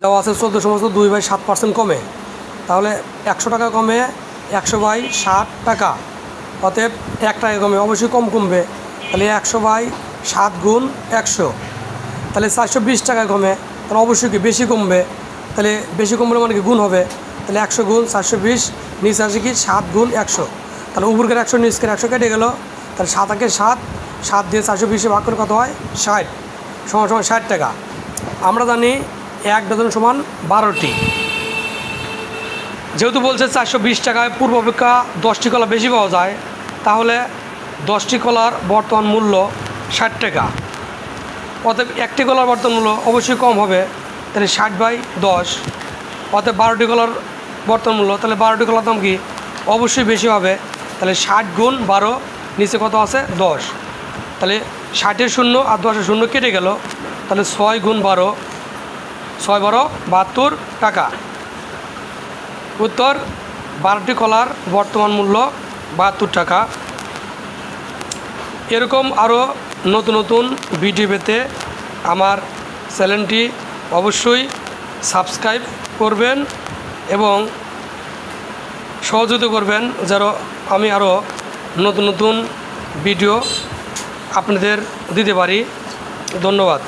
দেওয়া আছে 14 2/7% কমে, তাহলে 100 টাকা কমে 100/60 টাকা, অতএব 1 টাকা কমে অবশ্যই কমবে, তাহলে 100/7 গুণ 100, তাহলে 420 টাকা কমে, তাহলে অবশ্যই কি বেশি কমবে, তাহলে বেশি কমলে মানে কি গুণ হবে, তাহলে 100 গুণ 420, নিচে আসে কি 7 গুণ 100, তাহলে উপরকার 100 নিচকের 100 কেটে গেল, তাহলে 7 আগে 7, 7 দিয়ে 420 ভাগ করে কত হয় 60, সমান 60 টাকা। আমরা জানি 1 ডজন সমান 12টি, যেহেতু বলছে 420 টাকায় পূর্ব অপেক্ষা 10টি কলা বেশি পাওয়া যায়, তাহলে 10টি কলার বর্তমান মূল্য 60 টাকা, অতএব 1টি কলার বর্তমান মূল্য অবশ্যই কম হবে, তাহলে 60/10, অতএব 12টি কলার বর্তমান মূল্য, তাহলে 12টি কলার দাম কি অবশ্যই বেশি হবে, তাহলে 60 গুণ 12, নিচে কত আছে 10, তাহলে 60-এর 0 আর 10-এর 0 কেটে গেল, তাহলে 6 গুণ 12, 6 12 72 টাকা। উত্তর 12টি কলার বর্তমান মূল্য 72 টাকা। এরকম আরও নতুন নতুন ভিডিও পেতে আমার চ্যানেলটি অবশ্যই সাবস্ক্রাইব করবেন এবং সহযোগিতা করবেন, যেন আমি আরও নতুন নতুন ভিডিও আপনাদের দিতে পারি। ধন্যবাদ।